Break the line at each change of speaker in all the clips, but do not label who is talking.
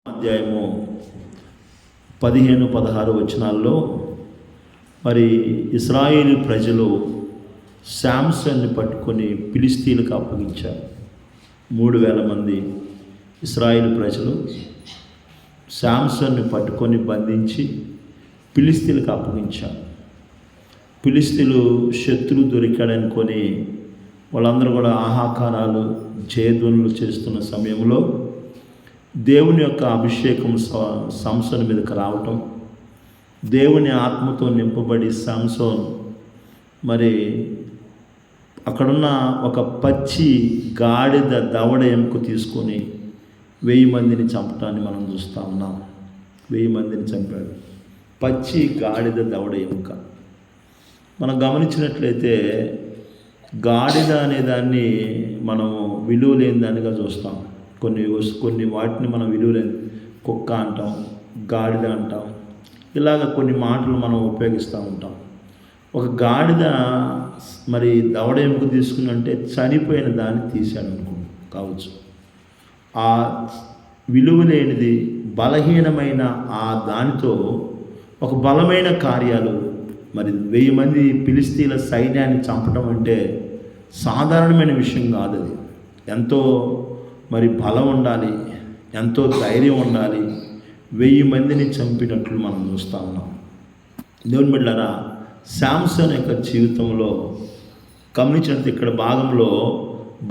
అధ్యాయము 15-16 వచనాల్లో మరి ఇశ్రాయేలు ప్రజలు శాంసన్ని పట్టుకొని ఫిలిష్తీయులకు అప్పగించారు. 3000 మంది ఇశ్రాయేలు ప్రజలు శాంసన్ని పట్టుకొని బంధించి ఫిలిష్తీయులకు అప్పగించారు. ఫిలిష్తీయులు శత్రువు దొరికాడనుకొని వాళ్ళందరూ కూడా ఆహాకారాలు జయధ్వనులు చేస్తున్న సమయంలో దేవుని యొక్క అభిషేకం సంసోను మీదకి రావటం, దేవుని ఆత్మతో నింపబడి సంసోను మరి అక్కడున్న ఒక పచ్చి గాడిద దవడ ఎముక తీసుకొని 1000 మందిని చంపటాన్ని మనం చూస్తూ ఉన్నాం. 1000 మందిని చంపాడు. పచ్చి గాడిద దవడ ఎముక. మనం గమనించినట్లయితే గాడిద అనే దాన్ని మనము విలువ లేని దానిగా చూస్తాం. కొన్ని వాటిని మనం విలువలేని, కుక్క అంటాం, గాడిద అంటాం, ఇలాగ కొన్ని మాటలు మనం ఉపయోగిస్తూ ఉంటాం. ఒక గాడిద మరి దవడ ఎముక తీసుకున్నంటే చనిపోయిన దాన్ని తీశాడు కావచ్చు. ఆ విలువ లేనిది బలహీనమైన ఆ దానితో ఒక బలమైన కార్యాలు, మరి 1000 మంది ఫిలిష్తీయుల సైన్యాన్ని చంపడం అంటే సాధారణమైన విషయం కాదు. అది ఎంతో మరి బలం ఉండాలి, ఎంతో ధైర్యం ఉండాలి. 1000 మందిని చంపినట్లు మనం చూస్తూ ఉన్నాం. దేవుని బిడ్డలారా, శాంసన్ యొక్క జీవితంలో గమనించినట్టు ఇక్కడ భాగంలో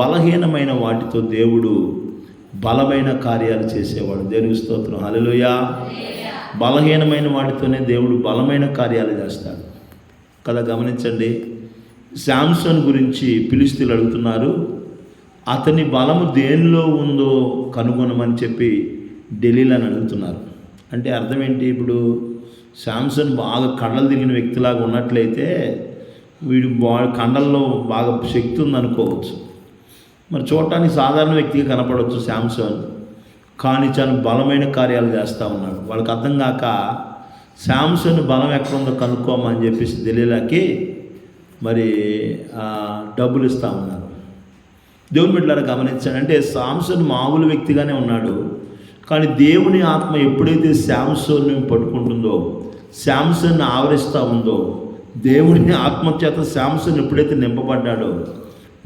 బలహీనమైన వాటితో దేవుడు బలమైన కార్యాలు చేసేవాడు. దేవునికి స్తోత్రం, హల్లెలూయా. బలహీనమైన వాటితోనే దేవుడు బలమైన కార్యాలు చేస్తాడు కదా. గమనించండి, శాంసన్ గురించి ఫిలిష్తీయులు అడుగుతున్నారు. అతని బలము దేనిలో ఉందో కనుగొనమని చెప్పి ఢిల్లీలో అడుగుతున్నారు. అంటే అర్థం ఏంటి? ఇప్పుడు శాంసన్ బాగా కండలు తిరిగిన వ్యక్తిలాగా ఉన్నట్లయితే వీడు కండల్లో బాగా శక్తి ఉందనుకోవచ్చు. మరి చూడటానికి సాధారణ వ్యక్తిగా కనపడవచ్చు శాంసన్, కానీ చాలా బలమైన కార్యాలు చేస్తూ ఉన్నాడు. వాళ్ళకి అర్థం కాక శాంసన్ బలం ఎక్కడుందో కనుక్కోమని చెప్పేసి ఢిల్లీలోకి మరి డబ్బులు ఇస్తూ ఉన్నారు. దేవుని బిడ్డలారా గమనించాడు. అంటే శాంసన్ మామూలు వ్యక్తిగానే ఉన్నాడు, కానీ దేవుని ఆత్మ ఎప్పుడైతే శాంసన్ని పట్టుకుంటుందో, శాంసన్ని ఆవరిస్తూ ఉందో, దేవుని ఆత్మచేత శాంసన్ ఎప్పుడైతే నింపబడ్డాడో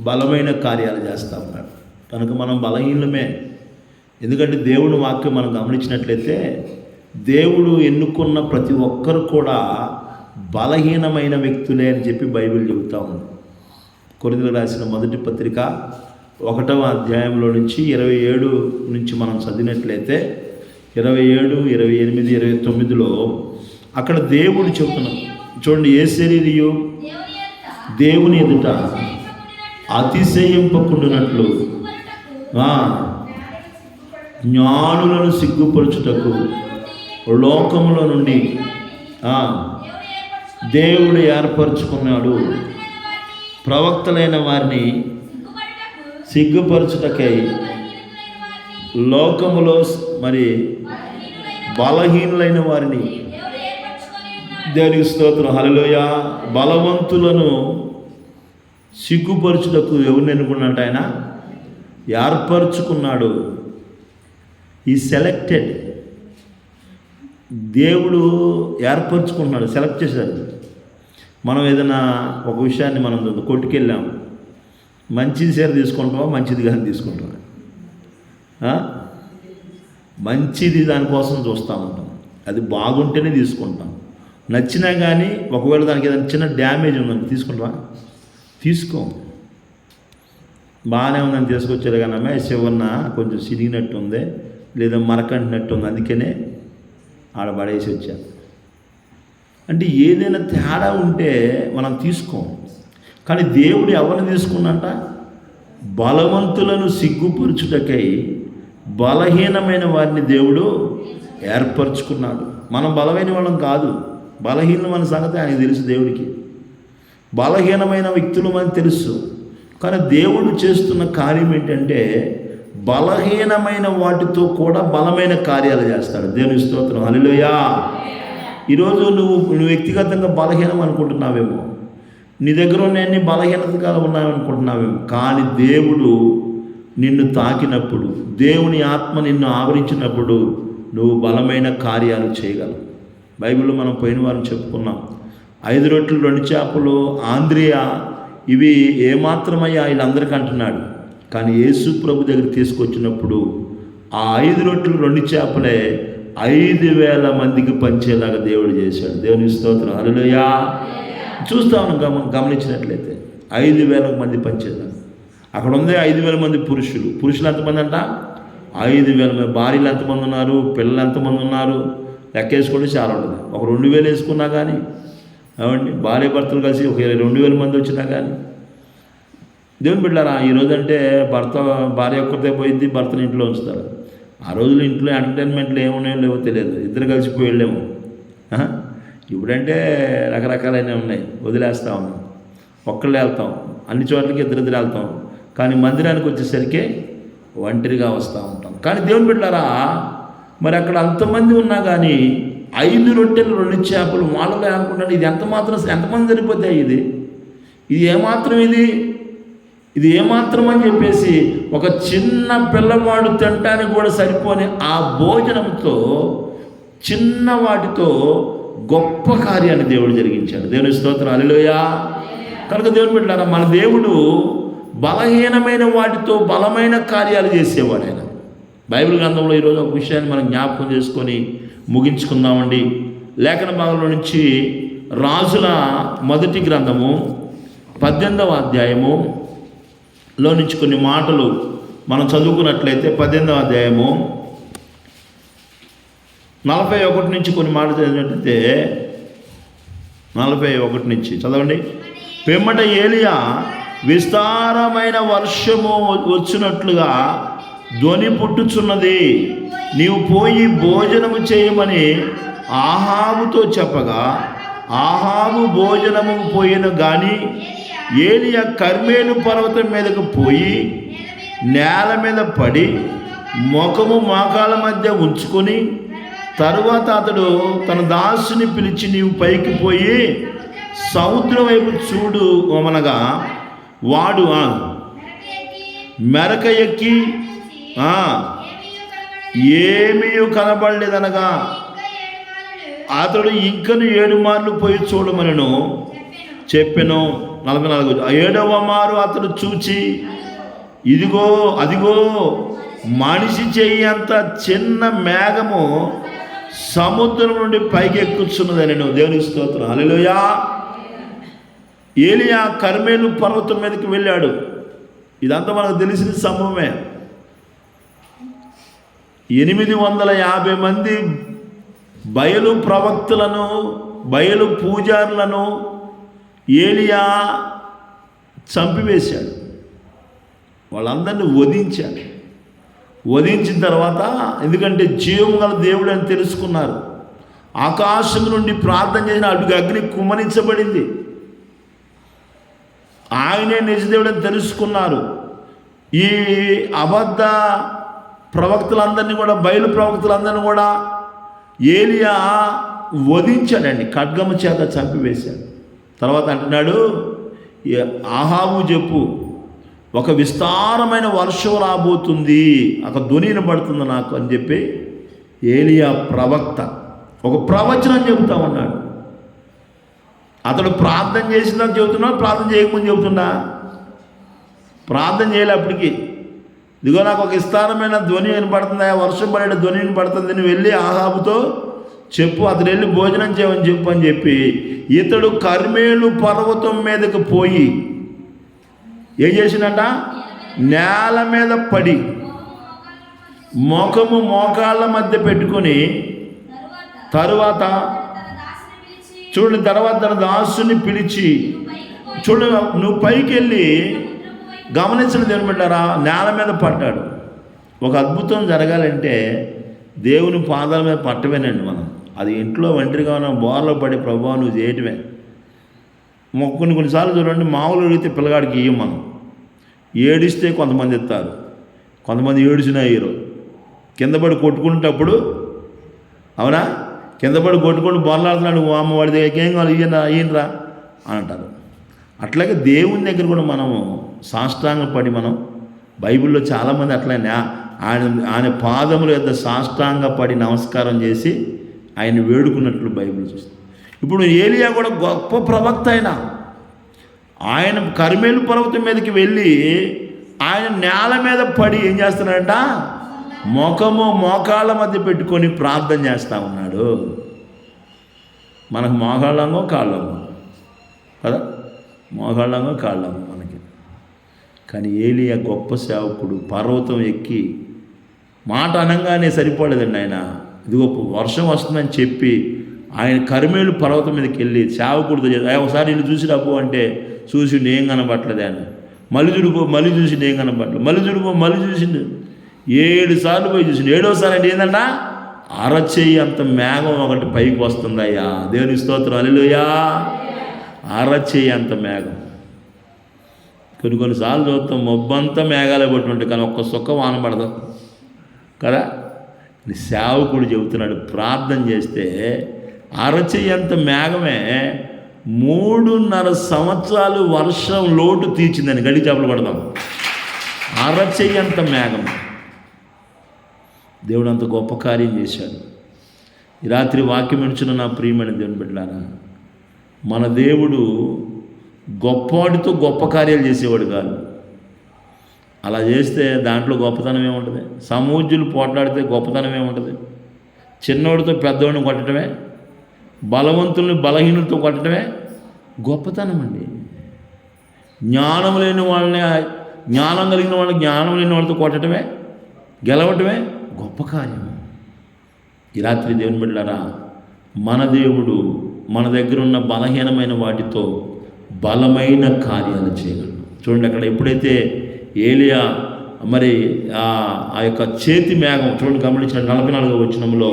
బలమైన కార్యాలు చేస్తూ ఉన్నాడు. కనుక మనం బలహీనమే. ఎందుకంటే దేవుని వాక్యం మనం గమనించినట్లయితే దేవుడు ఎన్నుకున్న ప్రతి ఒక్కరు కూడా బలహీనమైన వ్యక్తులే అని చెప్పి బైబిల్ చెబుతూ ఉంది. కొరింథీయులకు రాసిన మొదటి పత్రిక 1వ అధ్యాయంలో నుంచి 27 నుంచి మనం చదివినట్లయితే 27, 28, 29లో అక్కడ దేవుడు చెబుతున్నాం. చూడండి, ఏ శరీరియు దేవుని ఎదుట అతిశయింపకుండునట్లు జ్ఞానులను సిగ్గుపరచుటకు లోకములో నుండి దేవుడు ఏర్పరచుకున్నాడు ప్రవక్తలైన వారిని సిగ్గుపరచుటకై లోకములో మరి బలహీనులైన వారిని. దేవునికి స్తోత్రం, హల్లెలూయా. బలవంతులను సిగ్గుపరచుటకు ఎవరిని ఎన్నుకున్నట్టు ఆయన ఏర్పరచుకున్నాడు. ఈ సెలెక్టెడ్, దేవుడు ఏర్పరచుకున్నాడు, సెలెక్ట్ చేశాడు. మనం ఏదైనా ఒక విషయాన్ని మనం కొట్టుకెళ్ళాం, మంచిది సేర తీసుకుంటామా, మంచిది కానీ తీసుకుంటామా? మంచిది దానికోసం చూస్తూ ఉంటాం, అది బాగుంటేనే తీసుకుంటాం. నచ్చినా కానీ ఒకవేళ దానికి ఏదైనా చిన్న డ్యామేజ్ ఉందని తీసుకుంటామా? తీసుకోం. బాగానే ఉందని తీసుకొచ్చారు కానీ శివన్న కొంచెం సిరిగినట్టు ఉంది, లేదా మరకంటినట్టు ఉంది, అందుకనే ఆడ పడేసి వచ్చాను. అంటే ఏదైనా తేడా ఉంటే మనం తీసుకోం. కానీ దేవుడు ఎవరిని తీసుకున్నట? బలవంతులను సిగ్గుపరచుటకై బలహీనమైన వారిని దేవుడు ఏర్పరచుకున్నాడు. మనం బలమైన వాళ్ళం కాదు, బలహీనమైన సంగతి ఆయనకు తెలుసు. దేవుడికి బలహీనమైన వ్యక్తులు మనకు తెలుసు. కానీ దేవుడు చేస్తున్న కార్యం ఏంటంటే బలహీనమైన వాటితో కూడా బలమైన కార్యాలు చేస్తాడు. దేవుని స్తోత్రం, హల్లెలూయా. ఈరోజు నువ్వు వ్యక్తిగతంగా బలహీనం అనుకుంటున్నావేమో, నీ దగ్గర ఉన్న బలహీనతగా ఉన్నాయనుకుంటున్నావేమో, కానీ దేవుడు నిన్ను తాకినప్పుడు, దేవుని ఆత్మ నిన్ను ఆవరించినప్పుడు నువ్వు బలమైన కార్యాలు చేయగలవు. బైబిల్లో మనం పోయిన వారం చెప్పుకున్నాం, 5 రొట్టెలు 2 చేపలు ఆంద్రియా ఇవి ఏమాత్రమయ్యా వీళ్ళందరికీ అంటున్నాడు. కానీ యేసు ప్రభు దగ్గర తీసుకొచ్చినప్పుడు ఆ 5 రొట్టెలు 2 చేపలే 5,000 మందికి పంచేలాగా దేవుడు చేశాడు. దేవుని స్తోత్రం, హల్లెలూయా. చూస్తా ఉన్నాం గమనించినట్లయితే 5,000 మంది పంచేలాగా. అక్కడ ఉంది 5,000 మంది పురుషులు ఎంతమంది అంట? 5,000 మంది. భార్యలు ఎంతమంది ఉన్నారు, పిల్లలు ఎంతమంది ఉన్నారు, లెక్కేసుకుంటే చాలా ఉంటుంది. ఒక 2,000 వేసుకున్నా కానీ అవండి, భార్య భర్తలు కలిసి ఒక 2,000 మంది వచ్చినా కానీ. దేవుని బిడ్డలారా, ఈరోజు అంటే భార్య ఒక్కరితే పోయింది, భర్తని ఇంట్లో ఉంచుతారు. ఆ రోజులు ఇంట్లో ఎంటర్టైన్మెంట్లు ఏమున్నాయో లేవో తెలియదు, ఇద్దరు కలిసిపోయి వెళ్ళాము. ఇప్పుడంటే రకరకాలైనవి ఉన్నాయి, వదిలేస్తూ ఉన్నాం, ఒక్కళ్ళు వెళ్తాం, అన్ని చోట్లకి ఇద్దరిద్దరు వెళ్తాం. కానీ మందిరానికి వచ్చేసరికి ఒంటరిగా వస్తూ ఉంటాం. కానీ దేవుని బిడ్డలారా, మరి అక్కడ అంతమంది ఉన్నా కానీ 5 రొట్టెలు 2 చేపలు వాళ్ళలో అనుకుంటాను, ఇది ఎంతమంది సరిపోతాయి, ఇది ఏమాత్రం, ఇది ఏమాత్రం అని చెప్పేసి ఒక చిన్న పిల్లవాడు తినటానికి కూడా సరిపోని ఆ భోజనంతో, చిన్న వాటితో గొప్ప కార్యాన్ని దేవుడు జరిగించాడు. దేవుని స్తోత్రం, హల్లెలూయా. కనుక దేవుని బిడ్డలారా, మన దేవుడు బలహీనమైన వాటితో బలమైన కార్యాలు చేసేవాడు ఆయన. బైబిల్ గ్రంథంలో ఈరోజు ఒక విషయాన్ని మనం జ్ఞాపకం చేసుకొని ముగించుకుందామండి. లేఖన భాగంలో నుంచి రాజుల మొదటి గ్రంథము 18వ అధ్యాయములో నుంచి కొన్ని మాటలు మనం చదువుకున్నట్లయితే 18వ అధ్యాయము 41 నుంచి కొన్ని మాటలు చదివినట్లయితే 41 నుంచి చదవండి. పిమ్మట ఏలియా విస్తారమైన వర్షము వచ్చినట్లుగా ధ్వని పుట్టుచున్నది, నీవు పోయి భోజనము చేయమని ఆహాబుతో చెప్పగా ఆహాబు భోజనము పోయిన గాని ఏలియా కర్మేలు పర్వతం మీదకు పోయి నేల మీద పడి ముఖము మోకాళ్ళ మధ్య ఉంచుకొని, తరువాత అతడు తన దాసుని పిలిచి, నీవు పైకి పోయి సముద్రం వైపు చూడు అనగా వాడు మెరక ఎక్కి ఏమీ కనబడలేదనగా అతడు ఇంకను 7 మార్లు పోయి చూడమనను చెప్పెను. 44 7వ మారు అతడు చూచి, అదిగో మనిషి చెయ్యంత చిన్న మేఘము సముద్రం నుండి పైకి ఎక్కుచున్నదని. దేవునికి స్తోత్రం, హల్లెలూయా. ఏలియా కర్మేలు పర్వతం మీదకి వెళ్ళాడు. ఇదంతా మనకు తెలిసిన సంభవమే. 850 మంది బయలు ప్రవక్తలను, బయలు పూజారులను ఏలియా చంపివేశాడు. వాళ్ళందరినీ వధించాడు. వధించిన తర్వాత, ఎందుకంటే జీవం గల దేవుడు అని తెలుసుకున్నారు, ఆకాశం నుండి ప్రార్థన చేసిన అడుగు అగ్ని కుమ్మరించబడింది. ఆయనే నిజదేవుడు అని తెలుసుకున్నారు. ఈ అబద్ధ ప్రవక్తలందరినీ కూడా, బయలు ప్రవక్తలందరినీ కూడా ఏలియా వధించాడండి, ఖడ్గము చేత చంపివేశాడు. తర్వాత అంటున్నాడు, ఆహాబు చెప్పు, ఒక విస్తారమైన వర్షం రాబోతుంది, ఒక ధ్వని వినబడుతుంది నాకు అని చెప్పి ఏలియా ప్రవక్త ఒక ప్రవచనం చెబుతా ఉన్నాడు. అతడు ప్రార్థన చేసినాక చెబుతున్నా, ప్రార్థన చేయకముందు చెబుతున్నా? ప్రార్థన చేయలేప్పటికీ, ఇదిగో నాకు ఒక విస్తారమైన ధ్వని వినపడుతుంది, వర్షం పడే ధ్వని వినపడుతుంది, నువ్వు వెళ్ళి ఆహాబుతో చెప్పు, అతడు వెళ్ళి భోజనం చేయమని చెప్పు అని చెప్పి ఇతడు కర్మేలు పర్వతం మీదకు పోయి ఏం చేసిందంట? నేల మీద పడి ముఖము మోకాళ్ళ మధ్య పెట్టుకొని, తరువాత చూడండి, తర్వాత తన దాసుని పిలిచి, చూడు నువ్వు పైకి వెళ్ళి గమనించిన దేవుని బిడ్డారా, నేల మీద పడ్డాడు. ఒక అద్భుతం జరగాలంటే దేవుని పాదాల మీద పట్టవేనండి మనం. అది ఇంట్లో ఒంటరిగా ఉన్న బోర్లో పడి ప్రభువా నువ్వు చేయటమే. కొన్నిసార్లు చూడండి, మామూలు అడిగితే పిల్లగాడికి ఇయ్యం మనం. ఏడిస్తే కొంతమంది ఇస్తారు, కొంతమంది ఏడిసినా హీరో. కింద పడి కొట్టుకునేటప్పుడు, అవునా, కింద పడి కొట్టుకొని బొర్లాడుతున్నాడు, అమ్మ వాడి దగ్గర ఏం కావాలి, ఈయనరా అని అంటారు. అట్లాగే దేవుని దగ్గర కూడా మనము సాష్టాంగపడి, మనం బైబిల్లో చాలామంది అట్లనే ఆయన పాదముల యొద్ద సాష్టాంగ పడి నమస్కారం చేసి ఆయన వేడుకున్నట్లు బైబిల్ చూస్తుంది. ఇప్పుడు ఏలియా కూడా గొప్ప ప్రవక్త. ఆయన కర్మేలు పర్వతం మీదకి వెళ్ళి ఆయన నేల మీద పడి ఏం చేస్తున్నాడంట, మోకాళ్ళ మధ్య పెట్టుకొని ప్రార్థన చేస్తూ ఉన్నాడు. మనకు మోకాళ్ళంగో కాళ్ళంగో కదా, మోకాళ్ళంగో కాళ్ళంగో మనకి. కానీ ఏలియా గొప్ప సేవకుడు. పర్వతం ఎక్కి మాట అనగానే సరిపోలేదండి. ఆయన ఇదిగో వర్షం వస్తుందని చెప్పి ఆయన కర్మేలు పర్వతం మీదకి వెళ్ళి సేవకుడితో ఒకసారి ఇల్లు చూసి రాబో అంటే చూసి ఏం కనబట్టలేదు. ఆయన మళ్ళీ చూడిపో, మళ్ళీ చూసి ఏం కనబట్టలేదు, మళ్ళీ చూడిపో, మళ్ళీ చూసిండు. 7 సార్లు పోయి చూసిండు. 7వ సారి అంటే ఏంటంట, అరచెయ్యి అంత మేఘం ఒకటి పైకి వస్తుందయ్యా. దేవుని స్తోత్రం, హల్లెలూయా. అరచెయ్యి అంత మేఘం. కొన్నిసార్లు చూస్తాం మొబ్బంతా మేఘాలే పట్టి ఉంటాయి, కానీ ఒక్క సుక్క వాన పడదు కదా. సేవకుడు చెబుతున్నాడు, ప్రార్థన చేస్తే అరచెయ్యి అంత మేఘమే 3.5 సంవత్సరాలు వర్షం లోటు తీర్చిందని. గడి చేపలు పడదాం. అరచెయ్యి అంత మేఘం. దేవుడు అంత గొప్ప కార్యం చేశాడు. ఈ రాత్రి వాక్యం వింటున్న నా ప్రియమైన దేవుని బిడ్డలారా, మన దేవుడు గొప్పవాడితో గొప్ప కార్యాలు చేసేవాడు కాదు. అలా చేస్తే దాంట్లో గొప్పతనం ఏముంటుంది? సమూజ్యులు పోట్లాడితే గొప్పతనం ఏముంటుంది? చిన్నోడితో పెద్దవాడిని కొట్టడమే, బలవంతుల్ని బలహీనులతో కొట్టడమే గొప్పతనం అండి. జ్ఞానం లేని వాళ్ళని, జ్ఞానం కలిగిన వాళ్ళని జ్ఞానం లేని వాళ్ళతో కొట్టడమే, గెలవటమే గొప్ప కార్యం. ఈ రాత్రి దేవుని బిడ్డలారా, మన దేవుడు మన దగ్గర ఉన్న బలహీనమైన వాటితో బలమైన కార్యాలు చేయగలడు. చూడండి, అక్కడ ఎప్పుడైతే ఏలియా మరి ఆ యొక్క చేతి మేఘం చూడండి గమనించిన 44వ వచనంలో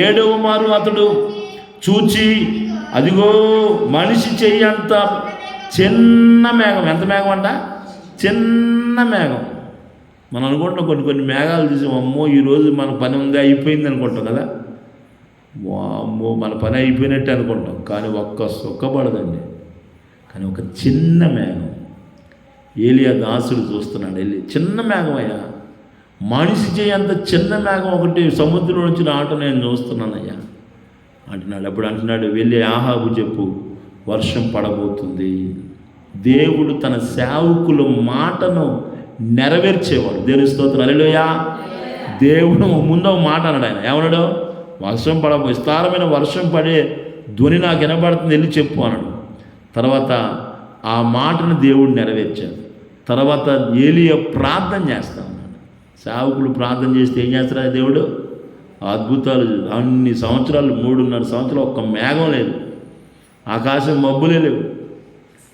7వ మారు అతడు చూచి అదిగో మనిషి చెయ్యి అంత చిన్న మేఘం. ఎంత మేఘం అంట? చిన్న మేఘం. మనం అనుకుంటాం కొన్ని మేఘాలు చూసి అమ్మో ఈరోజు మన పని ఉంది అయిపోయింది అనుకుంటాం కదా. అమ్మో మన పని అయిపోయినట్టే అనుకుంటాం, కానీ ఒక్క సుఖపడదండి. కానీ ఒక చిన్న మేఘం. ఏలియా దాసుడు చూస్తున్నాడు, వెళ్ళి చిన్న మేఘం అయ్యా, మనిషి చేయంత చిన్న మేఘం ఒకటి సముద్రం నుంచి రావటం నేను చూస్తున్నానయ్యా అంటున్నాడు. అప్పుడు అంటున్నాడు, వెళ్ళి ఆహాబు చెప్పు, వర్షం పడబోతుంది. దేవుడు తన సేవకుల మాటను నెరవేర్చేవాడు. దేవుని స్తోత్రం, హల్లెలూయా. దేవుడు ముందు మాట అన్నాడు. ఆయన ఏమన్నాడు? వర్షం విస్తారమైన వర్షం పడే ధ్వని నాకు వినబడుతుంది, వెళ్ళి చెప్పు అన్నాడు. తర్వాత ఆ మాటను దేవుడు నెరవేర్చాడు. తర్వాత ఏలియా ప్రార్థన చేస్తా ఉన్నాడు. సేవకులు ప్రార్థన చేస్తే ఏం చేస్తారా దేవుడు? అద్భుతాలు. అన్ని సంవత్సరాలు 3.5 సంవత్సరాలు ఒక్క మేఘం లేదు, ఆకాశం మబ్బులే లేవు.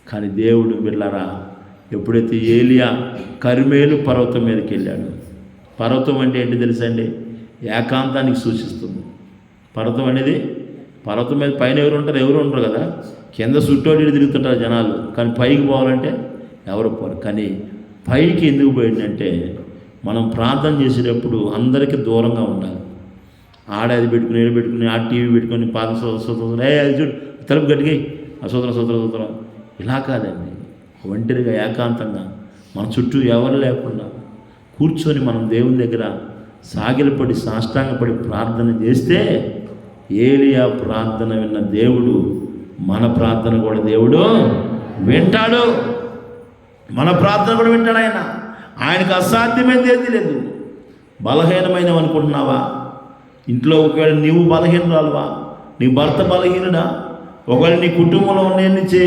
కానీ దేవుడు బిడ్డలారా, ఎప్పుడైతే ఏలియా కర్మేలు పర్వతం మీదకి వెళ్ళాడు. పర్వతం అంటే ఏంటి తెలుసా అండి? ఏకాంతానికి సూచిస్తుంది. పర్వతం అనేది, పర్వతం మీద పైన ఎవరు ఉంటారు కదా, కింద చుట్టోడి తిరుగుతుంటారు జనాలు, కానీ పైకి పోవాలంటే ఎవరు పోరు. కానీ పైకి ఎందుకు పోయిందంటే, మనం ప్రార్థన చేసేటప్పుడు అందరికీ దూరంగా ఉండాలి. ఆడది పెట్టుకుని, ఏడు పెట్టుకుని, ఆ టీవీ పెట్టుకొని పాద సూత్రం అది చూడు, తలుపు గట్టిగా సూత్రం ఇలా కాదండి. ఒంటరిగా ఏకాంతంగా మన చుట్టూ ఎవరు లేకుండా కూర్చొని మనం దేవుని దగ్గర సాగిలపడి సాష్టాంగపడి ప్రార్థన చేస్తే, ఏలియా ప్రార్థన విన్న దేవుడు మన ప్రార్థన కూడా దేవుడు వింటాడు. మన ప్రార్థన కూడా వింటాడు. ఆయనకు అసాధ్యమైనది ఏది లేదు. బలహీనమైనవి అనుకుంటున్నావా? ఇంట్లో ఒకవేళ నీవు బలహీనరాలువా, నీ భర్త బలహీనుడా, ఒకవేళ నీ కుటుంబంలో ఉన్నది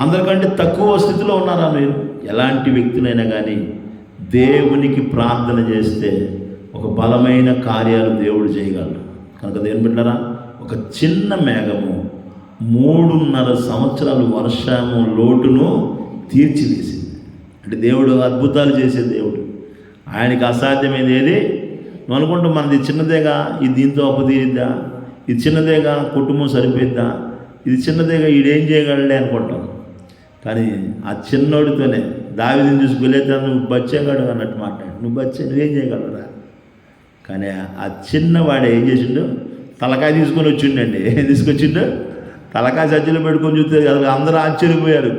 అందరికంటే తక్కువ స్థితిలో ఉన్నారా మీరు? ఎలాంటి వ్యక్తులైనా కానీ దేవునికి ప్రార్థన చేస్తే ఒక బలమైన కార్యాలు దేవుడు చేయగలడు. కనుక దేవుని బిడ్డలారా, ఒక చిన్న మేఘము 3.5 సంవత్సరాలు వర్షము లోటును తీర్చివేసింది. అంటే దేవుడు అద్భుతాలు చేసే దేవుడు. ఆయనకి అసాధ్యమైనది ఏది? నువ్వు అనుకుంటా మనది చిన్నదేగా, ఇది దీంతో అప్పతీరిద్దా, ఇది చిన్నదేగా కుటుంబం సరిపోయిద్దా, ఇది చిన్నదేగా ఈడేం చేయగలడే అనుకుంటాం. కానీ ఆ చిన్నోడితోనే దావీదుని చూసి గొలియాతు నువ్వు బచ్చేగాడు అన్నట్టు మాట్లాడు, నువ్వేం చేయగలరా? కానీ ఆ చిన్నవాడు ఏం చేసిండు? తలకాయ తీసుకొని వచ్చిండండి. ఏం తీసుకొచ్చిండు? తలకాయ సజ్జలు పెట్టుకొని చూస్తే అందరూ ఆశ్చర్యపోయారు,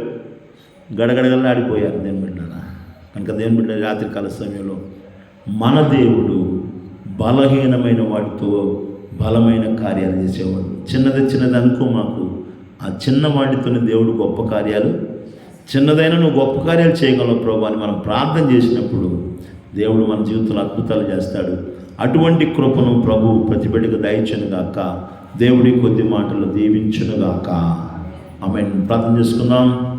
గడగడగల్లా ఆడిపోయారు దేవుని బిడ్డలారా. కనుక దేవుని బిడ్డ రాత్రి కాల సమయంలో మన దేవుడు బలహీనమైన వాటితో బలమైన కార్యాలు చేసేవాడు. చిన్నది అనుకో మాకు, ఆ చిన్న వాటితోనే దేవుడు గొప్ప కార్యాలు, చిన్నదైనా నువ్వు గొప్ప కార్యాలు చేయగలవు ప్రభు అని మనం ప్రార్థన చేసినప్పుడు దేవుడు మన జీవితంలో అద్భుతాలు చేస్తాడు. అటువంటి కృపను ప్రభు ప్రతి బిడ్డకు దయచునుగాక. దేవుడి కొద్ది మాటలు దీవించునుగాక. ఆమేన్. ప్రార్థన చేసుకుందాం.